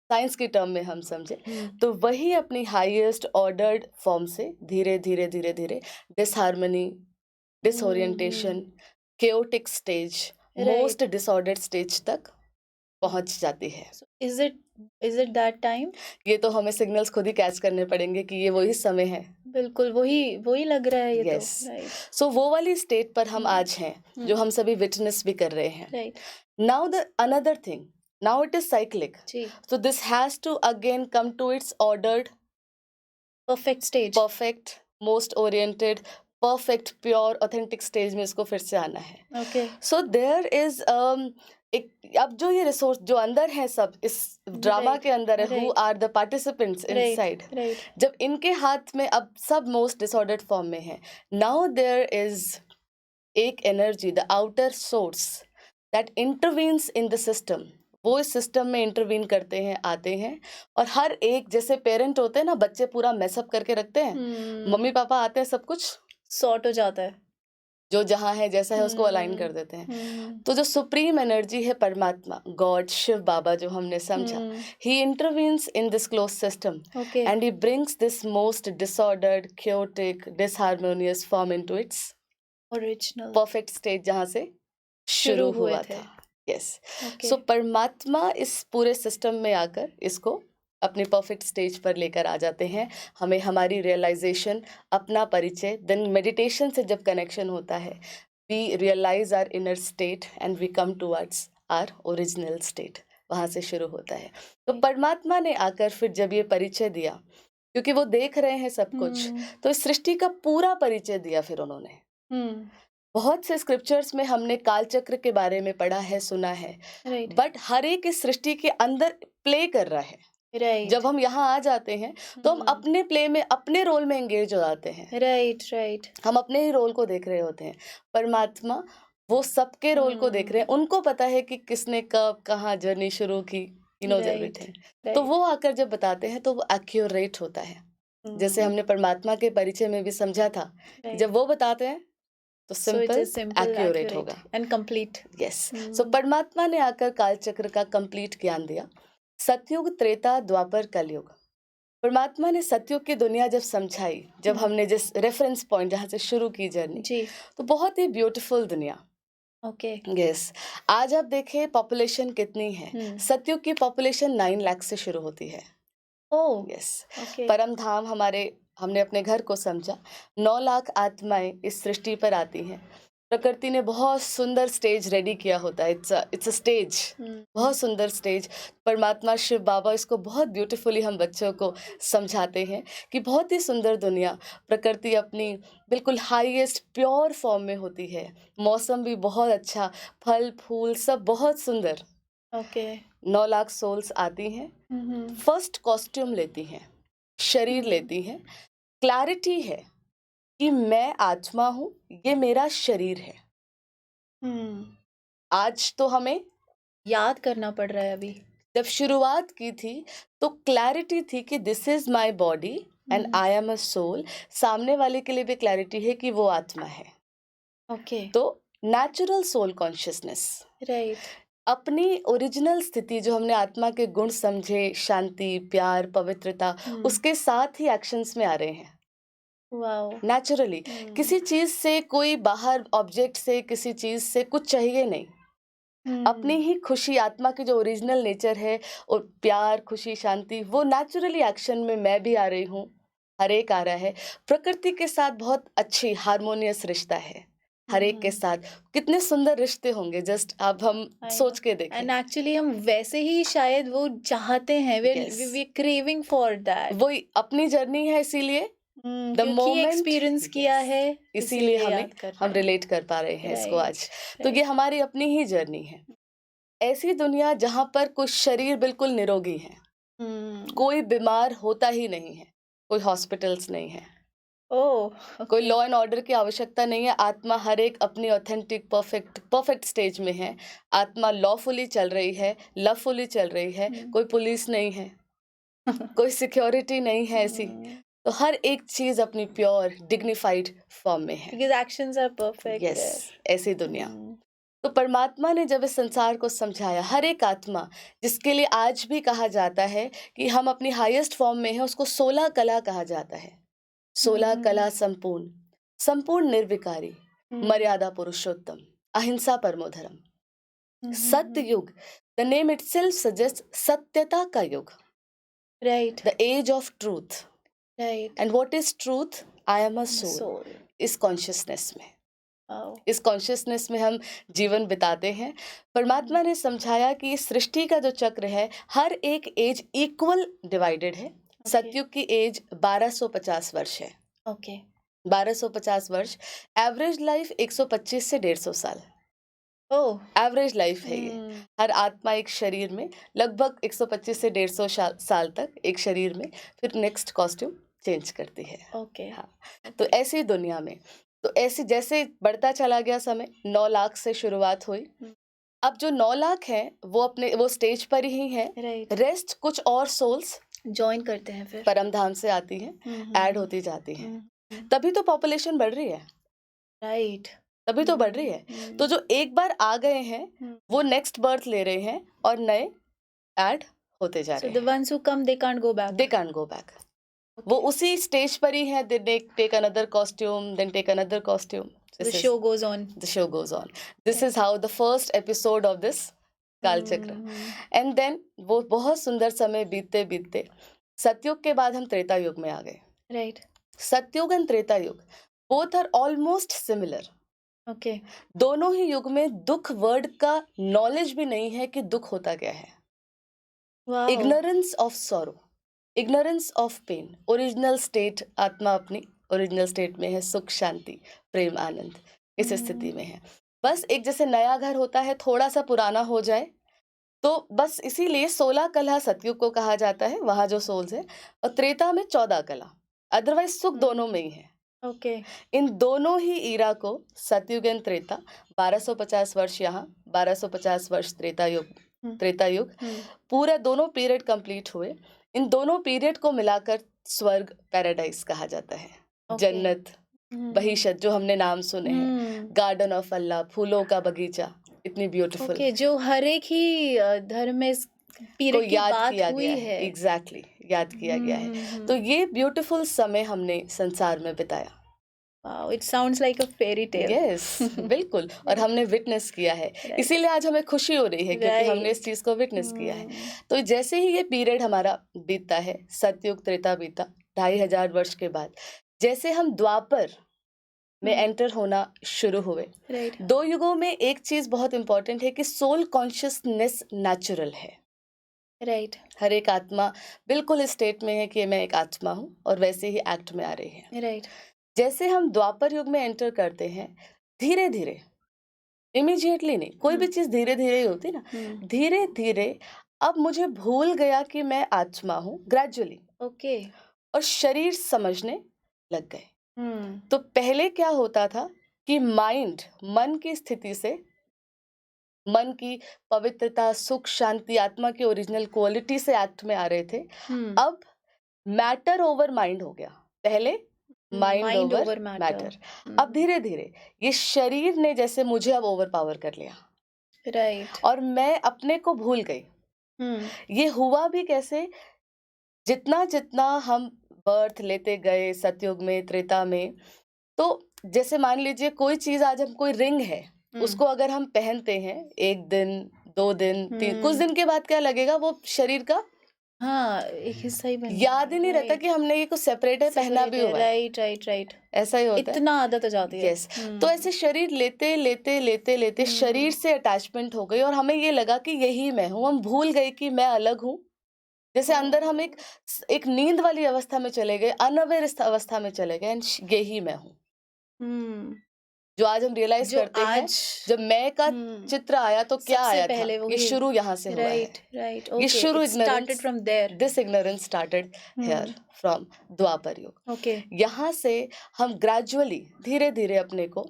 Speaker 2: साइंस की टर्म में हम समझे, तो वही अपनी हाईएस्ट ऑर्डर्ड फॉर्म से धीरे धीरे धीरे धीरे disharmony, disorientation, chaotic stage, most disordered stage तक पहुंच जाती है।
Speaker 1: Is it that time?
Speaker 2: ये तो हमें सिग्नल्स खुद ही कैच करने पड़ेंगे कि ये वही समय है।
Speaker 1: बिल्कुल वही लग रहा है ये।
Speaker 2: yes. तो सो वो वाली स्टेट पर हम आज हैं, जो हम सभी विटनेस भी कर रहे हैं। Now the another thing, now it is cyclic, so this has to again come to its ordered
Speaker 1: perfect stage,
Speaker 2: perfect, most oriented, perfect, pure, authentic stage में इसको फिर से आना है। सो देयर इज अब जो ये रिसोर्स जो अंदर है, सब इस ड्रामा के अंदर है, who are the participants inside, जब इनके हाथ में अब सब मोस्ट डिसऑर्डर्ड फॉर्म में है, नाउ देयर इज एक energy, the outer source that intervenes in the system. वो इस सिस्टम में इंटरवीन करते हैं, आते हैं, और हर एक, जैसे पेरेंट होते हैं ना, बच्चे पूरा मैसअप करके रखते हैं, मम्मी पापा आते हैं, सब कुछ सॉर्ट हो जाता है, जो जहाँ है जैसा है उसको अलाइन कर देते हैं। तो जो सुप्रीम एनर्जी है, परमात्मा, गॉड, शिव बाबा, जो हमने समझा, he intervenes in this close system and he brings this most disordered, chaotic, disharmonious form into its original perfect state, जहाँ से शुरू हुआ था। यस। सो परमात्मा इस पूरे सिस्टम में आकर इसको अपने परफेक्ट स्टेज पर लेकर आ जाते हैं। हमें हमारी रियलाइजेशन, अपना परिचय, देन मेडिटेशन से जब कनेक्शन होता है, we realize our inner state and we come towards our original state, वहाँ से शुरू होता है। तो परमात्मा ने आकर फिर जब ये परिचय दिया, क्योंकि वो देख रहे हैं सब कुछ, तो इस सृष्टि का पूरा परिचय दिया फिर उन्होंने। बहुत से स्क्रिप्चर्स में हमने काल चक्र के बारे में पढ़ा है, सुना है,
Speaker 1: राइट
Speaker 2: बट हर एक इस सृष्टि के अंदर प्ले कर रहा है।
Speaker 1: राइट
Speaker 2: जब हम यहाँ आ जाते हैं तो हम अपने प्ले में, अपने रोल में एंगेज हो जाते हैं।
Speaker 1: राइट राइट
Speaker 2: हम अपने ही रोल को देख रहे होते हैं। परमात्मा वो सबके रोल को देख रहे हैं। उनको पता है कि किसने कब कहाँ जर्नी शुरू की, ही नोज
Speaker 1: Right,
Speaker 2: एवरीथिंग। तो वो आकर जब बताते हैं तो वो एक्यूरेट होता है। जैसे हमने परमात्मा के परिचय में भी समझा था कि
Speaker 1: Right.
Speaker 2: जब वो बताते हैं तो
Speaker 1: So it
Speaker 2: simple
Speaker 1: is simple,
Speaker 2: accurate
Speaker 1: accurate
Speaker 2: होगा।
Speaker 1: and complete.
Speaker 2: यस, सो परमात्मा ने आकर काल चक्र का कंप्लीट ज्ञान दिया। सतयुग, त्रेता, द्वापर, कलयुग। परमात्मा ने सतयुग की दुनिया जब समझाई, जब हमने जिस रेफरेंस पॉइंट जहाँ से शुरू की जर्नी,
Speaker 1: जी
Speaker 2: तो बहुत ही ब्यूटीफुल दुनिया।
Speaker 1: ओके
Speaker 2: यस, आज आप देखें पॉपुलेशन कितनी है। सतयुग की पॉपुलेशन 9 लाख से शुरू होती है।
Speaker 1: ओह
Speaker 2: यस,
Speaker 1: ओके
Speaker 2: परम धाम हमने अपने घर को समझा। 9 लाख आत्माएं इस सृष्टि पर आती हैं। प्रकृति ने बहुत सुंदर स्टेज रेडी किया होता है। इट्स अ स्टेज, बहुत सुंदर स्टेज। परमात्मा शिव बाबा इसको बहुत ब्यूटीफुली हम बच्चों को समझाते हैं कि बहुत ही सुंदर दुनिया, प्रकृति अपनी बिल्कुल हाईएस्ट प्योर फॉर्म में होती है। मौसम भी बहुत अच्छा, फल फूल सब बहुत सुंदर।
Speaker 1: ओके
Speaker 2: 9 लाख सोल्स आती हैं, फर्स्ट कॉस्ट्यूम लेती हैं, शरीर लेती हैं, क्लैरिटी है कि मैं आत्मा हूँ, ये मेरा शरीर है। आज तो हमें
Speaker 1: याद करना पड़ रहा है अभी।
Speaker 2: जब शुरुआत की थी तो क्लैरिटी थी कि this is my body and I am a soul. सामने वाले के लिए भी क्लैरिटी है कि वो आत्मा है।
Speaker 1: ओके
Speaker 2: तो नेचुरल सोल कॉन्शियसनेस,
Speaker 1: राइट
Speaker 2: अपनी ओरिजिनल स्थिति जो हमने आत्मा के गुण समझे, शांति, प्यार, पवित्रता, उसके साथ ही एक्शंस में आ रहे हैं
Speaker 1: वाओ
Speaker 2: नेचुरली। किसी चीज से, कोई बाहर ऑब्जेक्ट से, किसी चीज से कुछ चाहिए नहीं। अपनी ही खुशी, आत्मा की जो ओरिजिनल नेचर है और प्यार, खुशी, शांति, वो नेचुरली एक्शन में मैं भी आ रही हूँ, हर एक आ रहा है। प्रकृति के साथ बहुत अच्छी हार्मोनियस रिश्ता है हर एक के साथ। कितने सुंदर रिश्ते होंगे, जस्ट अब हम सोच के देखें।
Speaker 1: एंड एक्चुअली हम वैसे ही शायद वो चाहते हैं,
Speaker 2: Yes.
Speaker 1: We craving for that.
Speaker 2: वो अपनी जर्नी है, इसीलिए
Speaker 1: क्योंकि एक्सपीरियंस किया है,
Speaker 2: इसीलिए हम
Speaker 1: याद कर रहे
Speaker 2: हम
Speaker 1: हैं।
Speaker 2: रिलेट कर पा रहे हैं इसको
Speaker 1: Right,
Speaker 2: आज। तो ये हमारी अपनी ही जर्नी है। ऐसी दुनिया जहाँ पर कुछ शरीर बिल्कुल निरोगी है, कोई बीमार होता ही नहीं है, कोई हॉस्पिटल्स नहीं है,
Speaker 1: ओह
Speaker 2: कोई लॉ एंड ऑर्डर की आवश्यकता नहीं है। आत्मा हर एक अपनी ऑथेंटिक परफेक्ट स्टेज में है। आत्मा लॉफुली चल रही है, लवफुली चल रही है। कोई पुलिस नहीं है, कोई सिक्योरिटी नहीं है ऐसी। तो हर एक चीज अपनी प्योर डिग्निफाइड फॉर्म में है।
Speaker 1: Because actions are perfect.
Speaker 2: Yes, ऐसी दुनिया। तो परमात्मा ने जब इस संसार को समझाया, हर एक आत्मा, जिसके लिए आज भी कहा जाता है कि हम अपनी हाईएस्ट फॉर्म में हैं, उसको 16 कला कहा जाता है। 16 कला संपूर्ण, संपूर्ण निर्विकारी, मर्यादा पुरुषोत्तम, अहिंसा परमो धर्म, सत्य युग। द नेम इटसेल्फ सजेस्ट सत्यता का युग,
Speaker 1: right
Speaker 2: the age of truth.
Speaker 1: Right
Speaker 2: and what is truth? I am a soul. इस कॉन्शियसनेस में, इस कॉन्शियसनेस में हम जीवन बिताते हैं। परमात्मा ने समझाया कि इस सृष्टि का जो चक्र है, हर एक एज इक्वल डिवाइडेड है। सतयुग की एज 1250 वर्ष है।
Speaker 1: ओके
Speaker 2: 1250 वर्ष। एवरेज लाइफ 125 से 150 साल
Speaker 1: ओह
Speaker 2: एवरेज लाइफ है ये। हर आत्मा एक शरीर में लगभग 125 से 150 साल तक एक शरीर में, फिर नेक्स्ट कॉस्ट्यूम चेंज करती है।
Speaker 1: ओके
Speaker 2: हाँ, तो ऐसी दुनिया में, तो ऐसे जैसे बढ़ता चला गया समय, 9 लाख से शुरुआत हुई। अब जो 9 लाख है वो स्टेज पर ही है।
Speaker 1: राइट
Speaker 2: रेस्ट कुछ और सोल्स
Speaker 1: जॉइन करते हैं फिर,
Speaker 2: परम धाम से आती हैं, ऐड होती जाती हैं। तभी तो पॉपुलेशन बढ़ रही है,
Speaker 1: राइट
Speaker 2: तभी तो बढ़ रही है। तो जो एक बार आ गए हैं वो नेक्स्ट बर्थ ले रहे हैं और नए ऐड होते जा
Speaker 1: सो
Speaker 2: रहे
Speaker 1: the ones who come they can't go back,
Speaker 2: they can't go back. वो उसी स्टेज पर ही है। They take another costume, then take another costume.
Speaker 1: The show goes on,
Speaker 2: The show goes on. This is how the first episode of this काल चक्र। And then वो बहुत सुंदर समय बीतते बीतते सतयुग के बाद हम त्रेता युग में आ गए।
Speaker 1: राइट
Speaker 2: सतयुग एंड त्रेता युग both are almost similar.
Speaker 1: Okay
Speaker 2: दोनों ही युग में दुख वर्ड का नॉलेज भी नहीं है कि दुख होता क्या है।
Speaker 1: Wow
Speaker 2: ignorance of sorrow, ignorance of pain. Original state, आत्मा अपनी ओरिजिनल स्टेट में है, सुख, शांति, प्रेम, आनंद। इस स्थिति में है। बस एक जैसे नया घर होता है, थोड़ा सा पुराना हो जाए, तो बस इसीलिए 16 कला सतयुग को कहा जाता है, वहाँ जो सोल्स है, और त्रेता में 14 कला। अदरवाइज सुख दोनों में ही है।
Speaker 1: ओके।
Speaker 2: इन दोनों ही ईरा को, सतयुग एंड त्रेता, 1250 वर्ष यहाँ, 1250 वर्ष त्रेता युग, पूरा दोनों पीरियड कंप्लीट हुए। इन दोनों पीरियड को मिलाकर स्वर्ग, पैराडाइज कहा जाता है। जन्नत, बहिशत, जो हमने नाम सुने हैं, गार्डन ऑफ अल्लाह, फूलों का बगीचा, इतनी ब्यूटीफुल।
Speaker 1: ओके, जो हर एक ही धर्म में इस
Speaker 2: को
Speaker 1: पीरियड की
Speaker 2: याद
Speaker 1: बात
Speaker 2: किया
Speaker 1: हुई
Speaker 2: गया
Speaker 1: है।
Speaker 2: एग्जैक्टली, याद किया गया है। तो ये ब्यूटीफुल समय हमने संसार में बिताया।
Speaker 1: Wow, it sounds like a fairy tale.
Speaker 2: Yes, बिल्कुल। और हमने विटनेस किया है, इसीलिए आज हमें खुशी हो रही है, क्योंकि हमने इस चीज को विटनेस किया है। तो जैसे ही ये पीरियड हमारा बीतता है, सतयुग त्रेता बीता, 2500 वर्ष के बाद जैसे हम द्वापर में एंटर होना शुरू हुए, दो युगों में एक चीज बहुत इंपॉर्टेंट है कि सोल कॉन्शियसनेस नेचुरल है।
Speaker 1: राइट।
Speaker 2: हर एक आत्मा बिल्कुल इस स्टेट में है कि मैं एक आत्मा हूँ, और वैसे ही एक्ट में आ रही है।
Speaker 1: राइट।
Speaker 2: जैसे हम द्वापर युग में एंटर करते हैं, धीरे धीरे, इमीडिएटली नहीं, कोई भी चीज धीरे धीरे ही होती ना, धीरे धीरे अब मुझे भूल गया कि मैं आत्मा हूँ, ग्रेजुअली।
Speaker 1: ओके।
Speaker 2: और शरीर समझने लग गए। तो पहले क्या होता था कि माइंड, मन की स्थिति से, मन की पवित्रता, सुख, शांति, आत्मा की ओरिजिनल क्वालिटी से एक्ट में आ रहे थे। अब मैटर ओवर माइंड हो गया। पहले माइंड ओवर मैटर। अब धीरे धीरे ये शरीर ने जैसे मुझे अब ओवर पावर कर लिया।
Speaker 1: राइट।
Speaker 2: और मैं अपने को भूल गई। ये हुआ भी कैसे? जितना जितना हम बर्थ लेते गए सतयुग में, त्रेता में, तो जैसे मान लीजिए कोई चीज, आज हम कोई रिंग है, उसको अगर हम पहनते हैं 1 दिन, 2 दिन, 3, कुछ दिन के बाद क्या लगेगा, वो शरीर का
Speaker 1: एक हिस्सा ही बन
Speaker 2: याद ही नहीं रहता कि हमने ये कुछ सेपरेट है, पहना भी हुआ है।
Speaker 1: Right right right.
Speaker 2: ऐसा ही होता है,
Speaker 1: इतना आदत हो जाती है।
Speaker 2: यस। तो ऐसे शरीर लेते लेते लेते लेते शरीर से अटैचमेंट हो गई, और हमें ये लगा कि यही मैं हूँ। हम भूल गए कि मैं अलग हूँ। जैसे अंदर हम एक नींद वाली अवस्था में चले गए, अनअवेयर अवस्था में चले गए, यही मैं हूँ। जो आज हम रियलाइज करते हैं, जब मैं का चित्र आया तो क्या आया था, ये शुरू यहाँ से हुआ है।
Speaker 1: राइट।
Speaker 2: ये शुरू
Speaker 1: started from there.
Speaker 2: This ignorance started here from Dwapar Yug.
Speaker 1: Okay.
Speaker 2: यहाँ से हम ग्रेजुअली, धीरे धीरे अपने को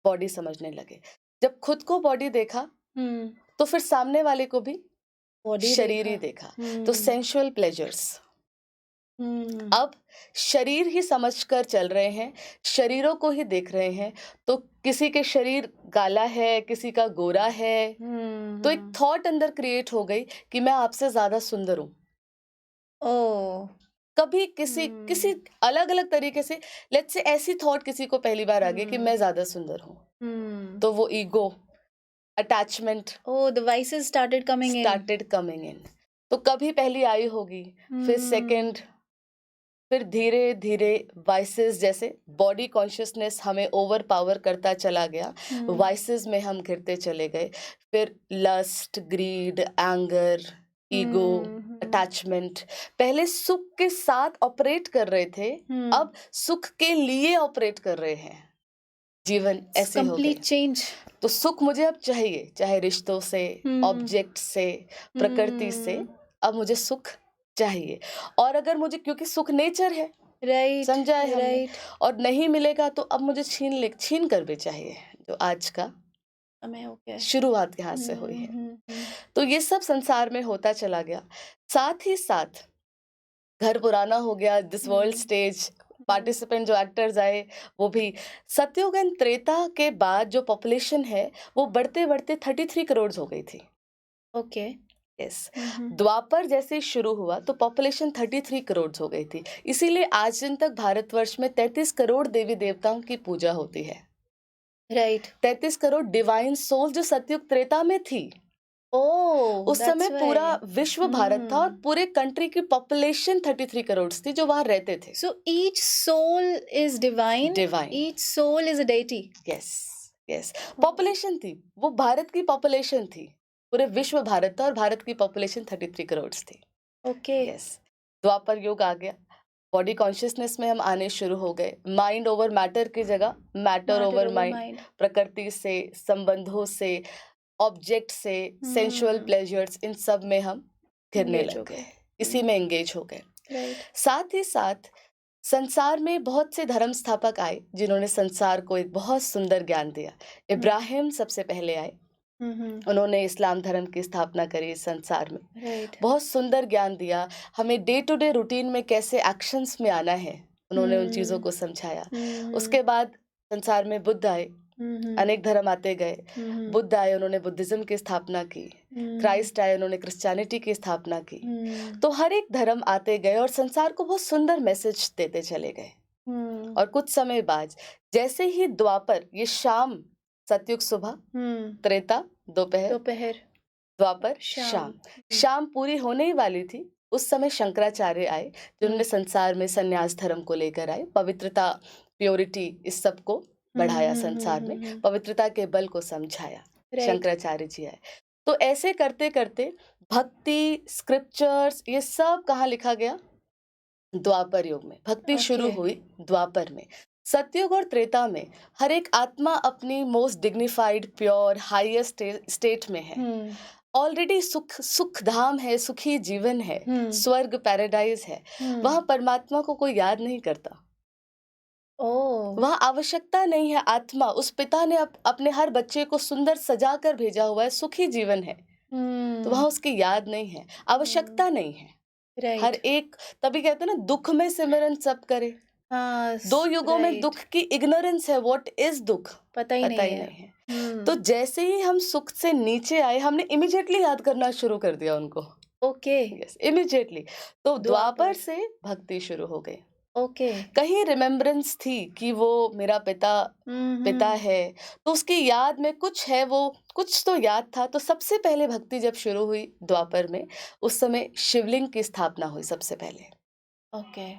Speaker 2: बॉडी समझने लगे। जब खुद को बॉडी देखा, तो फिर सामने वाले को भी शरीर ही देखा। तो सेंसुअल प्लेजर्स, अब शरीर ही समझकर चल रहे हैं, शरीरों को ही देख रहे हैं। तो किसी के शरीर काला है, किसी का गोरा है, तो एक थॉट अंदर क्रिएट हो गई कि मैं आपसे ज्यादा सुंदर हूँ। कभी किसी अलग अलग तरीके से, लेट्स से ऐसी थॉट किसी को पहली बार आ गई कि मैं ज्यादा सुंदर हूँ, तो वो ego, attachment,
Speaker 1: the vices started coming
Speaker 2: in. तो कभी पहली आई होगी, फिर सेकंड, फिर धीरे धीरे वाइसेस, जैसे बॉडी कॉन्शियसनेस हमें ओवर पावर करता चला गया, वाइसेस में हम घिरते चले गए। फिर lust, greed, anger, ego, attachment. पहले सुख के साथ ऑपरेट कर रहे थे, अब सुख के लिए ऑपरेट कर रहे हैं। जीवन ऐसे हो गया,
Speaker 1: चेंज।
Speaker 2: तो सुख मुझे अब चाहिए, चाहे रिश्तों से, ऑब्जेक्ट से, प्रकृति से, अब मुझे सुख चाहिए। और अगर मुझे, क्योंकि सुख नेचर है,
Speaker 1: राइट,
Speaker 2: समझा है हमने, और नहीं मिलेगा तो अब मुझे छीन कर भी चाहिए, जो आज का
Speaker 1: समय हो गया,
Speaker 2: शुरुआत यहाँ से हुई है। तो ये सब संसार में होता चला गया। साथ ही साथ घर पुराना हो गया, दिस वर्ल्ड स्टेज, पार्टिसिपेंट जो एक्टर्स आए वो भी। सतयुग एंड त्रेता के बाद जो पॉपुलेशन है वो बढ़ते बढ़ते 33 करोड़ हो गई थी।
Speaker 1: ओके।
Speaker 2: यस। द्वापर जैसे शुरू हुआ तो पॉपुलेशन 33 करोड़ हो गई थी। इसीलिए आज दिन तक भारतवर्ष में 33 करोड़ देवी देवताओं की पूजा होती है।
Speaker 1: राइट।
Speaker 2: 33 करोड़ डिवाइन सोल जो सतयुग त्रेता में थी। उस समय पूरा विश्व भारत था, और पूरे कंट्री की पॉपुलेशन 33 करोड़ थी जो वहां रहते थे।
Speaker 1: So each soul is divine. Each soul is a deity.
Speaker 2: Yes. Population थी, वो भारत की पॉपुलेशन थी, पूरे विश्व भारत था, और भारत की पॉपुलेशन 33 करोड़ थी।
Speaker 1: ओके।
Speaker 2: यस। द्वापर युग आ गया, बॉडी कॉन्शियसनेस में हम आने शुरू हो गए। माइंड ओवर मैटर की जगह मैटर ओवर माइंड, प्रकृति से, संबंधों से, ऑब्जेक्ट से, सेंसुअल प्लेजर्स, इन सब में हम घिरने लग गए, इसी में एंगेज हो गए। साथ ही साथ संसार में बहुत से धर्म स्थापक आए जिन्होंने संसार को एक बहुत सुंदर ज्ञान दिया। इब्राहिम सबसे पहले आए, उन्होंने इस्लाम धर्म की स्थापना करी इस संसार में। बहुत सुंदर ज्ञान दिया हमें, डे टू डे रूटीन में कैसे एक्शंस में आना है, उन्होंने उन चीज़ों को समझाया। उसके बाद संसार में बुद्ध आए, अनेक धर्म आते गए। बुद्ध आए, उन्होंने बुद्धिज्म की स्थापना की। क्राइस्ट आए, उन्होंने क्रिश्चियनिटी की स्थापना की। तो हर एक धर्म आते गए और संसार को बहुत सुंदर मैसेज देते चले गए। और कुछ समय बाद जैसे ही द्वापर, ये शाम, सतयुग सुबह, त्रेता दोपहर, द्वापर शाम, शाम पूरी होने ही वाली थी। उस समय शंकराचार्य आए जिन्होंने संसार में संन्यास धर्म को लेकर आए, पवित्रता, प्योरिटी, इस सब को बढ़ाया संसार में, पवित्रता के बल को समझाया। शंकराचार्य जी आए। तो ऐसे करते करते भक्ति, स्क्रिप्चर्स, ये सब कहाँ लिखा गया? द्वापर युग में। भक्ति शुरू हुई द्वापर में। सतयुग और त्रेता में हर एक आत्मा अपनी most dignified, pure, highest state में है। ऑलरेडी सुख धाम है, सुखी जीवन है, स्वर्ग, पैराडाइज है। वहां परमात्मा को कोई याद नहीं करता। वहां आवश्यकता नहीं है। आत्मा, उस पिता ने अपने हर बच्चे को सुंदर सजा कर भेजा हुआ है, सुखी जीवन है। तो वहां उसकी याद नहीं है, आवश्यकता नहीं है। हर एक, तभी कहते हैं ना, दुख में सिमरन सब करे। दो युगों में दुख की इग्नोरेंस है। व्हाट इज दुख, पता ही नहीं है। तो जैसे ही हम सुख से नीचे आए, हमने इमीडिएटली याद करना शुरू कर दिया उनको। Yes, immediately. तो द्वापर से भक्ति शुरू हो गई। कहीं रिमेम्बरेंस थी कि वो मेरा पिता है, तो उसकी याद में कुछ है, वो कुछ तो याद था। तो सबसे पहले भक्ति जब शुरू हुई द्वापर में, उस समय शिवलिंग की स्थापना हुई सबसे पहले।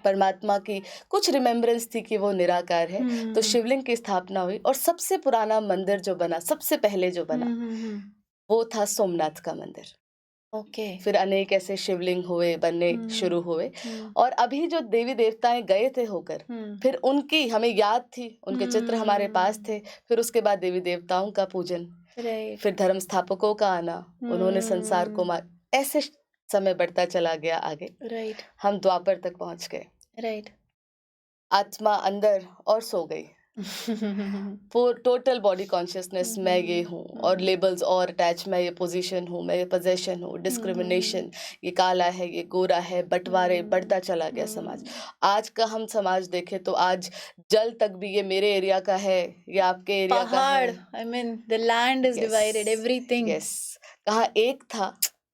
Speaker 2: परमात्मा की कुछ रिमेम्बरेंस थी कि वो निराकार है, तो शिवलिंग की स्थापना हुई। और सबसे पुराना मंदिर जो बना, सबसे पहले जो बना, वो था सोमनाथ का मंदिर। फिर अनेक ऐसे शिवलिंग हुए, बनने शुरू हुए। और अभी जो देवी देवताएं गए थे होकर, फिर उनकी हमें याद थी, उनके चित्र हमारे पास थे। फिर उसके बाद देवी देवताओं का पूजन, फिर धर्म स्थापकों का आना, उन्होंने संसार को ऐसे समय बढ़ता चला गया आगे। हम द्वापर तक पहुंच गए। आत्मा अंदर और सो गई। टोटल बॉडी कॉन्शियसनेस, मैं ये हूँ, और लेबल्स और अटैच, मैं ये पोजीशन हूँ, मैं ये पोजेशन हूँ, डिस्क्रिमिनेशन, ये काला है, ये गोरा है, बंटवारे, बढ़ता चला गया समाज। आज का हम समाज देखें तो आज जल तक भी ये मेरे एरिया का है, ये आपके एरिया का है।
Speaker 1: I mean, the land is divided, everything.
Speaker 2: Yes, कहाँ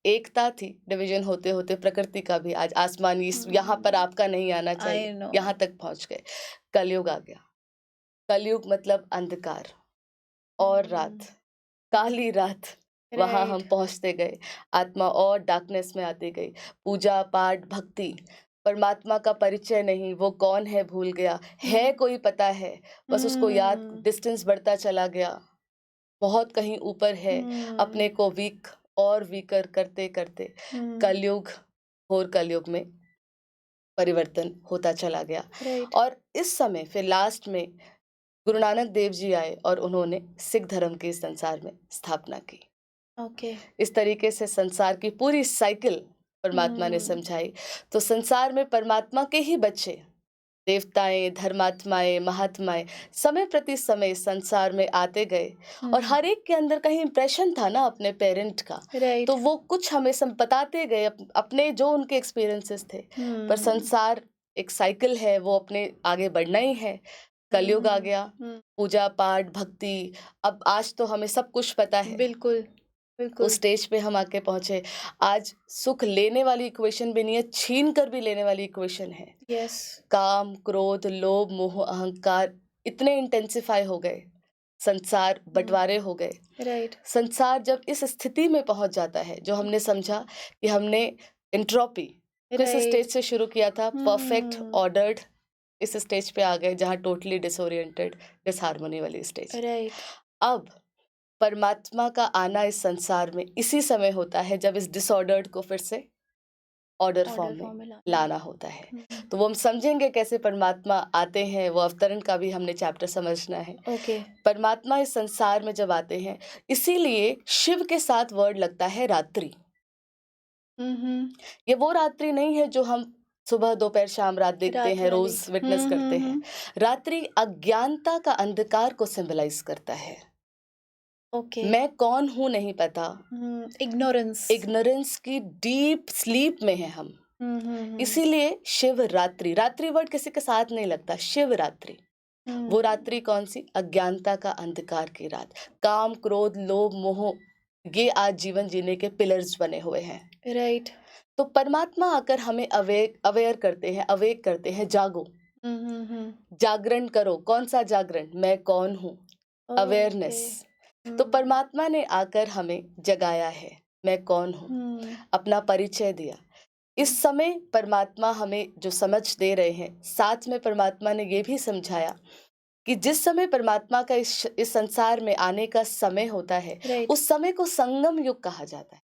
Speaker 2: एकता थी, डिवीजन होते होते प्रकृति का भी आज आसमान, यहाँ पर आपका नहीं आना चाहिए, यहाँ तक पहुंच गए। कलयुग आ गया। कलयुग मतलब अंधकार और रात, काली रात, वहां हम पहुंचते गए। आत्मा और डार्कनेस में आती गई। पूजा पाठ, भक्ति, परमात्मा का परिचय नहीं, वो कौन है भूल गया, है कोई पता है, बस उसको याद, डिस्टेंस बढ़ता चला गया, बहुत कहीं ऊपर है, अपने को वीक और वीकर करते करते कलयुग, घोर कलयुग में परिवर्तन होता चला गया। और इस समय फिर लास्ट में गुरु नानक देव जी आए और उन्होंने सिख धर्म की संसार में स्थापना की। इस तरीके से संसार की पूरी साइकिल परमात्मा ने समझाई। तो संसार में परमात्मा के ही बच्चे, देवताएं, धर्मात्माएं, महात्माएं, समय प्रति समय संसार में आते गए। और हर एक के अंदर कहीं इंप्रेशन था ना अपने पेरेंट का, तो वो कुछ हमें बताते गए, अपने जो उनके एक्सपीरियंसेस थे। पर संसार एक साइकिल है, वो अपने आगे बढ़ना ही है। कलयुग आ गया, पूजा पाठ, भक्ति, अब आज तो हमें सब कुछ पता है। बिल्कुल उस स्टेज पे हम आके पहुंचे। आज सुख लेने वाली इक्वेशन भी नहीं है, छीन कर भी लेने वाली इक्वेशन है। काम, क्रोध, लोभ, मोह, अहंकार इतने इंटेंसिफाई हो गए, संसार बंटवारे हो गए। संसार जब इस स्थिति में पहुंच जाता है, जो हमने समझा कि हमने एंट्रोपी किस स्टेज से शुरू किया था, परफेक्ट ऑर्डर्ड, इस स्टेज पे आ गए जहाँ टोटली डिसोरिएंटेड, डिसहार्मनी वाली स्टेज। अब परमात्मा का आना इस संसार में इसी समय होता है जब इस डिसऑर्डर्ड को फिर से ऑर्डर
Speaker 1: ऑर्डर
Speaker 2: फॉर्म
Speaker 1: फॉर्म
Speaker 2: में
Speaker 1: में
Speaker 2: लाना होता है। तो वो हम समझेंगे कैसे परमात्मा आते हैं, वो अवतरण का भी हमने चैप्टर समझना है।
Speaker 1: ओके।
Speaker 2: परमात्मा इस संसार में जब आते हैं, इसीलिए शिव के साथ वर्ड लगता है रात्रि। ये वो रात्रि नहीं है जो हम सुबह दोपहर शाम रात देखते
Speaker 1: रात
Speaker 2: हैं,
Speaker 1: वाली।
Speaker 2: रोज विटनेस करते हैं। रात्रि अज्ञानता का अंधकार को सिंबलाइज करता है।
Speaker 1: ओके।
Speaker 2: मैं कौन हूं नहीं पता,
Speaker 1: इग्नोरेंस।
Speaker 2: इग्नोरेंस की डीप स्लीप में है हम। इसीलिए शिव रात्रि, रात्रि वर्ड किसी के साथ नहीं लगता, शिव रात्रि। वो रात्रि कौन सी? अज्ञानता का अंधकार की रात। काम, क्रोध, लोभ, मोह, ये आज जीवन जीने के पिलर्स बने हुए हैं।
Speaker 1: राइट।
Speaker 2: तो परमात्मा आकर हमें अवेयर करते हैं, अवेक करते हैं, जागो, जागरण करो। कौन सा जागरण? मैं कौन हूँ, अवेयरनेस। तो परमात्मा ने आकर हमें जगाया है, मैं कौन हूँ, अपना परिचय दिया। इस समय परमात्मा हमें जो समझ दे रहे हैं, साथ में परमात्मा ने ये भी समझाया कि जिस समय परमात्मा का इस संसार में आने का समय होता है,
Speaker 1: राइट।
Speaker 2: उस समय को संगम युग कहा जाता है।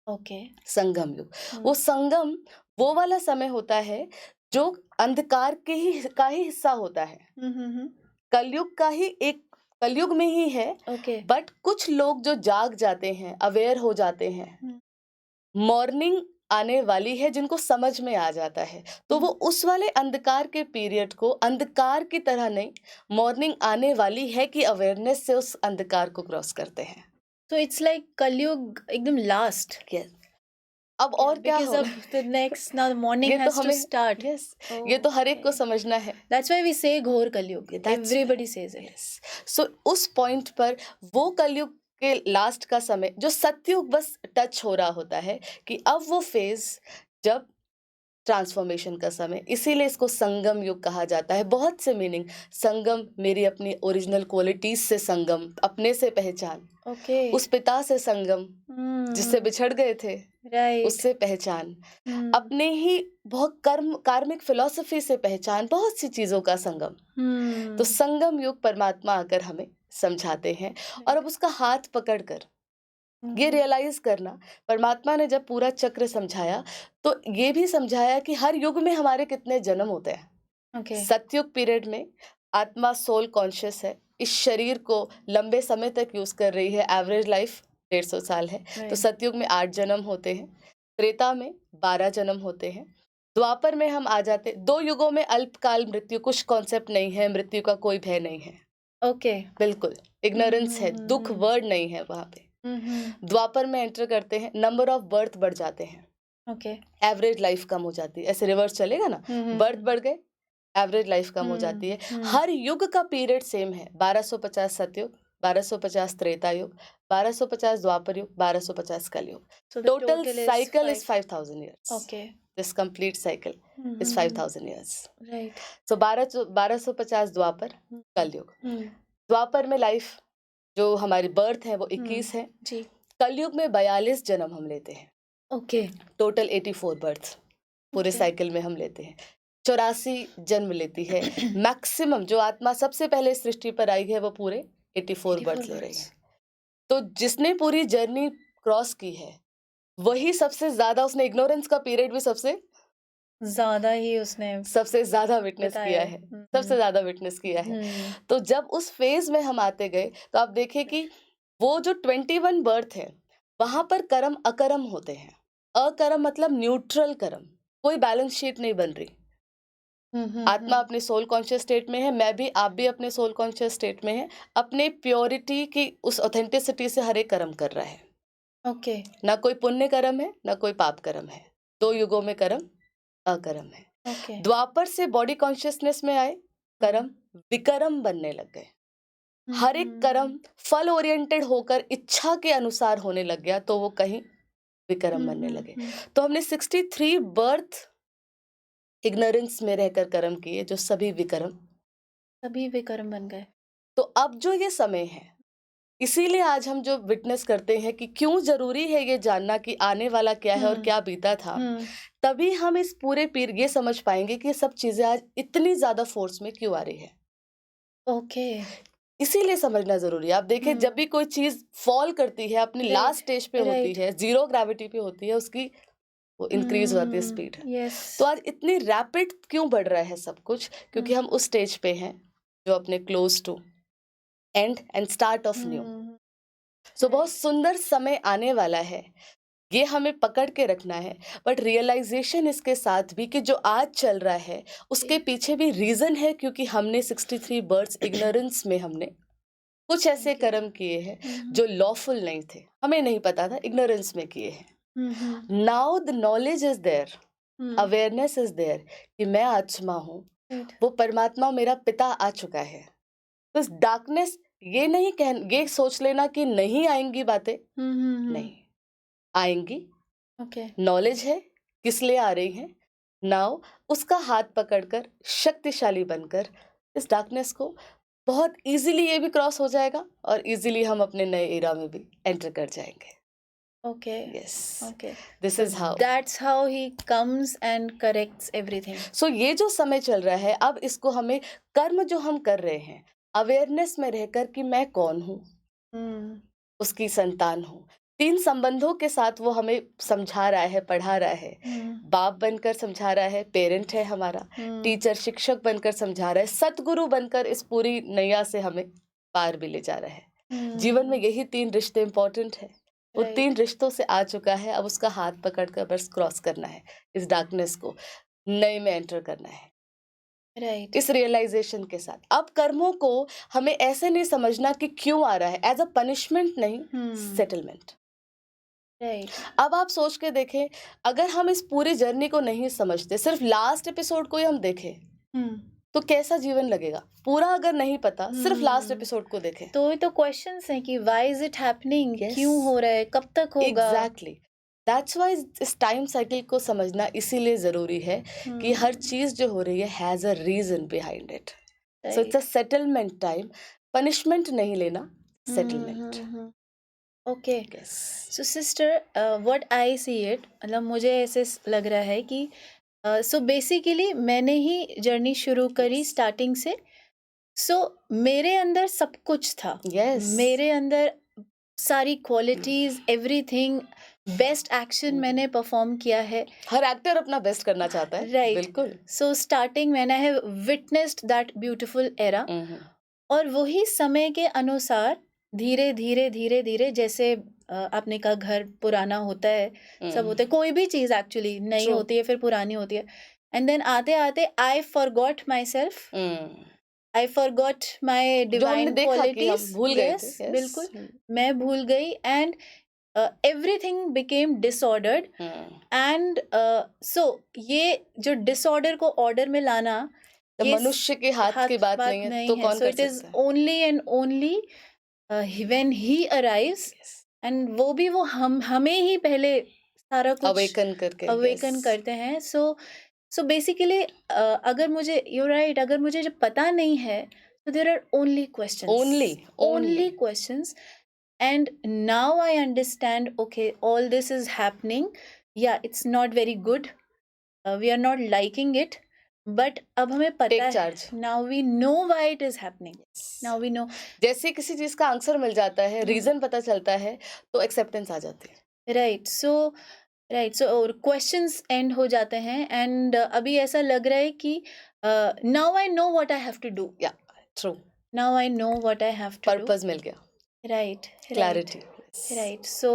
Speaker 1: ओके।
Speaker 2: संगम युग, वो संगम वो वाला समय होता है जो अंधकार का ही हिस्सा होता है। कलयुग का ही एक, कलयुग में ही है।
Speaker 1: ओके।
Speaker 2: बट कुछ लोग जो जाग जाते हैं, अवेयर हो जाते हैं, मॉर्निंग आने वाली है जिनको समझ में आ जाता है, तो वो उस वाले अंधकार के पीरियड को अंधकार की तरह नहीं, मॉर्निंग आने वाली है कि अवेयरनेस से उस अंधकार को क्रॉस करते हैं।
Speaker 1: तो इट्स लाइक कलयुग एकदम लास्ट।
Speaker 2: Yes. अब और क्या
Speaker 1: because
Speaker 2: हो?
Speaker 1: of the next now the morning
Speaker 2: ये तो
Speaker 1: has to
Speaker 2: हमें
Speaker 1: start.
Speaker 2: yes, ये तो हर एक को
Speaker 1: Okay.
Speaker 2: समझना है।
Speaker 1: That's why we say घोर कलयुग.
Speaker 2: That's
Speaker 1: Everybody says it.
Speaker 2: yes. So उस पॉइंट पर वो कलयुग के लास्ट का समय जो सतयुग बस टच हो रहा होता है कि अब वो फेज जब ट्रांसफॉर्मेशन का समय, इसीलिए इसको संगम युग कहा जाता है। बहुत से मीनिंग, संगम मेरी अपनी ओरिजिनल क्वालिटीज से संगम, अपने से पहचान,
Speaker 1: Okay.
Speaker 2: उस पिता से संगम जिससे बिछड़ गए थे,
Speaker 1: Right.
Speaker 2: उससे पहचान, अपने ही बहुत कार्मिक फिलॉसफी से पहचान, बहुत सी चीजों का संगम। तो संगम युग परमात्मा आकर हमें समझाते हैं। और अब उसका हाथ पकड़कर ये रियलाइज करना, परमात्मा ने जब पूरा चक्र समझाया तो ये भी समझाया कि हर युग में हमारे कितने जन्म होते हैं।
Speaker 1: Okay.
Speaker 2: सतयुग पीरियड में आत्मा सोल कॉन्शियस है, इस शरीर को लंबे समय तक यूज कर रही है, एवरेज लाइफ 150 साल है।
Speaker 1: Right.
Speaker 2: तो सतयुग में 8 जन्म होते हैं, त्रेता में 12 जन्म होते हैं, द्वापर में हम आ जाते। 2 युगों में अल्पकाल मृत्यु, कुछ कॉन्सेप्ट नहीं है, मृत्यु का कोई भय नहीं है।
Speaker 1: Okay.
Speaker 2: बिल्कुल इग्नोरेंस है, दुख वर्ड नहीं है वहां पे। द्वापर में एंटर करते हैं, नंबर ऑफ बर्थ बढ़ जाते हैं।
Speaker 1: Okay.
Speaker 2: एवरेज लाइफ कम हो जाती है। ऐसे रिवर्स चलेगा ना, बर्थ बढ़ गए, एवरेज लाइफ कम हो जाती है। हर युग का पीरियड सेम है। 1250 सतयुग, 1250 त्रेता युग, 1250 द्वापर युग, 1250 कलयुग।
Speaker 1: So the
Speaker 2: total
Speaker 1: total is
Speaker 2: cycle is
Speaker 1: 5.
Speaker 2: 5000 years.
Speaker 1: Okay.
Speaker 2: This complete cycle is 5000 years.
Speaker 1: Right.
Speaker 2: सो 1250 द्वापर, कलयुग। द्वापर में लाइफ जो हमारी बर्थ है वो 21 है
Speaker 1: जी।
Speaker 2: कलयुग में 42 जन्म हम लेते हैं।
Speaker 1: ओके।
Speaker 2: टोटल 84 बर्थ पूरे
Speaker 1: Okay.
Speaker 2: साइकिल में हम लेते हैं। 84 जन्म लेती है मैक्सिमम। जो आत्मा सबसे पहले सृष्टि पर आई है वो पूरे 84 बर्थ ले रही है। तो जिसने पूरी जर्नी क्रॉस की है वही सबसे ज्यादा, उसने इग्नोरेंस का पीरियड भी सबसे
Speaker 1: ही उसने
Speaker 2: ज्यादा विटनेस किया है, सबसे ज्यादा विटनेस किया है। तो जब उस फेज में हम आते गए तो आप देखें कि वो जो 21 बर्थ है वहां पर कर्म अकर्म होते हैं। अकर्म मतलब न्यूट्रल कर्म, कोई बैलेंस शीट नहीं बन रही। आत्मा अपने सोल कॉन्शियस स्टेट में है, मैं भी, आप भी अपने सोल कॉन्शियस स्टेट में है, अपने प्योरिटी की उस ऑथेंटिसिटी से हर एक कर्म कर रहा है।
Speaker 1: ओके।
Speaker 2: ना कोई पुण्य कर्म है ना कोई पाप कर्म है। 2 युगों में कर्म अकर्म है।
Speaker 1: ओके।
Speaker 2: द्वापर से बॉडी कॉन्शियसनेस में आए, कर्म विकर्म बनने लग गए। हर एक कर्म फल ओरिएंटेड होकर इच्छा के अनुसार होने लग गया तो वो कहीं विकर्म बनने लगे। तो हमने 63 बर्थ इग्नोरेंस में रहकर कर्म किए जो सभी विकर्म
Speaker 1: बन गए।
Speaker 2: तो अब जो ये समय है, इसीलिए आज हम जो विटनेस करते हैं कि क्यों जरूरी है ये जानना कि आने वाला क्या है और क्या बीता था, तभी हम इस पूरे पीर ये समझ पाएंगे कि ये सब चीजें आज इतनी ज्यादा फोर्स में क्यों आ रही है।
Speaker 1: ओके।
Speaker 2: इसीलिए समझना जरूरी है। आप देखें जब भी कोई चीज फॉल करती है अपनी लास्ट स्टेज पे होती है, जीरो ग्रेविटी पे होती है, उसकी वो इंक्रीज होती है स्पीड।
Speaker 1: यस।
Speaker 2: तो आज इतनी रैपिड क्यों बढ़ रहा है सब कुछ? क्योंकि हम उस स्टेज पे हैं जो अपने close to end and start of new. So बहुत सुंदर समय आने वाला है, ये हमें पकड़ के रखना है। बट रियलाइजेशन इसके साथ भी कि जो आज चल रहा है उसके पीछे भी रीजन है, क्योंकि हमने 63 बर्ड्स इग्नोरेंस में हमने कुछ ऐसे कर्म किए हैं जो लॉफुल नहीं थे, हमें नहीं पता था, इग्नोरेंस में किए हैं। Now the knowledge is there, awareness is there कि मैं आत्मा हूँ, वो परमात्मा मेरा पिता आ चुका है। तो डार्कनेस ये नहीं ये सोच लेना कि नहीं आएंगी बातें, नहीं आएंगी। नॉलेज है किस लिए आ रही है, नाउ उसका हाथ पकड़कर शक्तिशाली बनकर इस डार्कनेस को बहुत इजीली ये भी क्रॉस हो जाएगा और इजीली हम अपने नए एरा में भी एंटर कर जाएंगे।
Speaker 1: Okay.
Speaker 2: Yes.
Speaker 1: Okay.
Speaker 2: This is how.
Speaker 1: That's how he comes and corrects everything.
Speaker 2: So ये जो समय चल रहा है, अब इसको हमें कर्म जो हम कर रहे हैं अवेयरनेस में रहकर कि मैं कौन हूँ, उसकी संतान हूँ। 3 संबंधों के साथ वो हमें समझा रहा है, पढ़ा रहा है। बाप बनकर समझा रहा है, पेरेंट है हमारा, टीचर शिक्षक बनकर समझा रहा है, सतगुरु बनकर इस पूरी नैया से हमें पार भी ले जा रहा है। जीवन में यही 3 रिश्ते इंपॉर्टेंट है। वो 3 रिश्तों से आ चुका है, अब उसका हाथ पकड़कर बस क्रॉस करना है, इस डार्कनेस को नए में एंटर करना है।
Speaker 1: राइट।
Speaker 2: इस रियलाइजेशन के साथ अब कर्मों को हमें ऐसे नहीं समझना कि क्यों आ रहा है, एज अ पनिशमेंट नहीं, सेटलमेंट।
Speaker 1: राइट।
Speaker 2: अब आप सोच के देखें, अगर हम इस पूरी जर्नी को नहीं समझते, सिर्फ लास्ट एपिसोड को ही हम देखें तो कैसा जीवन लगेगा? पूरा अगर नहीं पता, सिर्फ लास्ट एपिसोड को देखें
Speaker 1: तो ये तो क्वेश्चंस हैं कि व्हाई इज इट हैपनिंग, क्यों हो रहा है, कब तक होगा।
Speaker 2: एग्जैक्टली, दैट्स व्हाई इस टाइम साइकिल को समझना इसीलिए जरूरी है कि हर चीज जो हो रही है has a reason behind it. So it's a settlement time, punishment नहीं लेना, settlement.
Speaker 1: Okay. So sister, what I see it, मतलब मुझे ऐसे लग रहा है कि सो बेसिकली मैंने ही जर्नी शुरू करी स्टार्टिंग से। सो मेरे अंदर सब कुछ था। मेरे अंदर सारी क्वालिटीज, एवरीथिंग, बेस्ट एक्शन मैंने परफॉर्म किया है।
Speaker 2: हर एक्टर अपना बेस्ट करना चाहता है,
Speaker 1: राइट।
Speaker 2: बिल्कुल।
Speaker 1: सो स्टार्टिंग मैंने है विटनेस्ड दैट ब्यूटीफुल एरा, और वही समय के अनुसार धीरे धीरे धीरे धीरे, जैसे आपने कहा घर पुराना होता है, सब होता है, कोई भी चीज एक्चुअली नई होती है फिर पुरानी होती है, एंड देन आते आते I forgot my self, I forgot my divine qualities. Yes, बिल्कुल मैं भूल गई, and everything became disordered. And so ये जो disorder को order में लाना,
Speaker 2: ये मनुष्य के हाथ की बात नहीं है, तो कौन कर सकता है?
Speaker 1: So it is only and only when he arrives, and वो भी वो हमें ही पहले सारा कुछ awaken करते हैं। So basically अगर मुझे, you're right, अगर मुझे जब पता नहीं है, so there are only questions, only questions. And now I understand, okay, all this is happening. Yeah, it's not very good. We are not liking it. But अब हमें पता है, now we know why it is happening. Now we know.
Speaker 2: जैसे किसी चीज का answer मिल जाता है, रीजन पता चलता है, तो एक्सेप्टेंस आ जाती है।
Speaker 1: Right. So और questions end हो जाते हैं, and अभी ऐसा लग रहा है कि now I know what I have to do.
Speaker 2: Yeah, true.
Speaker 1: Now I know what I have to do.
Speaker 2: Purpose मिल गया.
Speaker 1: Right.
Speaker 2: Clarity.
Speaker 1: Right. So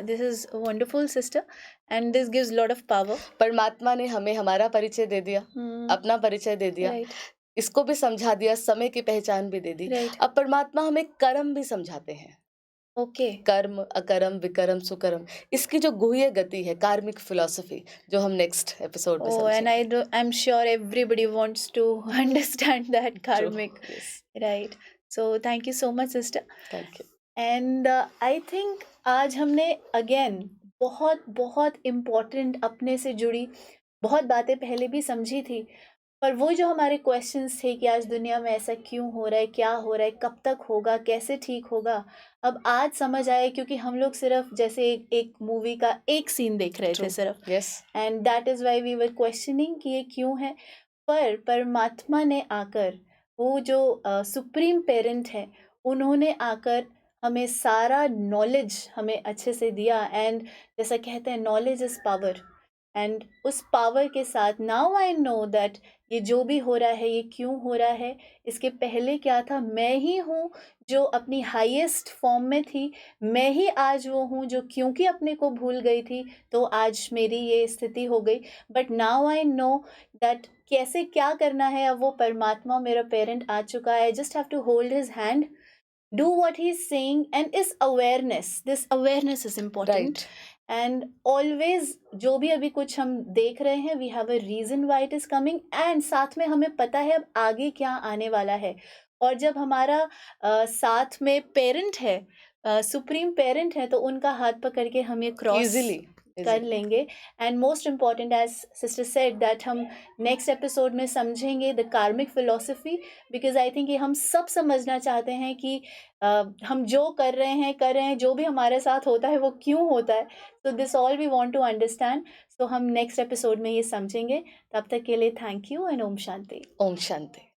Speaker 1: this is wonderful, sister, and this gives a lot of power.
Speaker 2: परमात्मा ने हमें हमारा परिचय दे दिया, अपना परिचय दे दिया, इसको भी समझा दिया, समय की पहचान भी दे दी। अब परमात्मा हमें कर्म भी समझाते हैं।
Speaker 1: ओके।
Speaker 2: कर्म, अकर्म, विकर्म, सुकर्म, इसकी जो गुह्य गति है, कार्मिक फिलॉसफी, जो हम नेक्स्ट एपिसोड में समझेंगे।
Speaker 1: And I'm sure everybody wants to understand that karmic.
Speaker 2: Yes.
Speaker 1: Right. So thank you so much, sister.
Speaker 2: Thank you.
Speaker 1: And I think आज हमने again बहुत बहुत इम्पोर्टेंट अपने से जुड़ी बहुत बातें पहले भी समझी थी, पर वो जो हमारे क्वेश्चंस थे कि आज दुनिया में ऐसा क्यों हो रहा है, क्या हो रहा है, कब तक होगा, कैसे ठीक होगा, अब आज समझ आए, क्योंकि हम लोग सिर्फ जैसे एक मूवी का एक सीन देख रहे थे सिर्फ। And that is why we were questioning कि ये क्यों है। पर परमात्मा ने आकर, वो जो सुप्रीम पेरेंट है, उन्होंने आकर हमें सारा नॉलेज हमें अच्छे से दिया। एंड जैसा कहते हैं, नॉलेज इज़ पावर। एंड उस पावर के साथ नाउ आई नो दैट ये जो भी हो रहा है ये क्यों हो रहा है, इसके पहले क्या था, मैं ही हूँ जो अपनी हाईएस्ट फॉर्म में थी, मैं ही आज वो हूँ जो क्योंकि अपने को भूल गई थी तो आज मेरी ये स्थिति हो गई। But now I know that कैसे क्या करना है, अब वो परमात्मा मेरा पेरेंट आ चुका है, just have to hold his hand, do what he's saying, and is awareness, this awareness is important.
Speaker 2: Right.
Speaker 1: And always जो भी अभी कुछ हम देख रहे हैं, we have a reason why it is coming, and साथ में हमें पता है अब आगे क्या आने वाला है। और जब हमारा साथ में पेरेंट है, सुप्रीम पेरेंट है, तो उनका हाथ पकड़ के हम ये क्रॉस
Speaker 2: Easily.
Speaker 1: कर लेंगे। And most important, as sister said, that हम नेक्स्ट एपिसोड में समझेंगे द कार्मिक फिलोसफी, बिकॉज आई थिंक ये हम सब समझना चाहते हैं कि हम जो कर रहे हैं, जो भी हमारे साथ होता है वो क्यों होता है। So this all we want to understand. So हम नेक्स्ट एपिसोड में ये समझेंगे। तब तक के लिए thank you and Om Shanti.
Speaker 2: Om Shanti.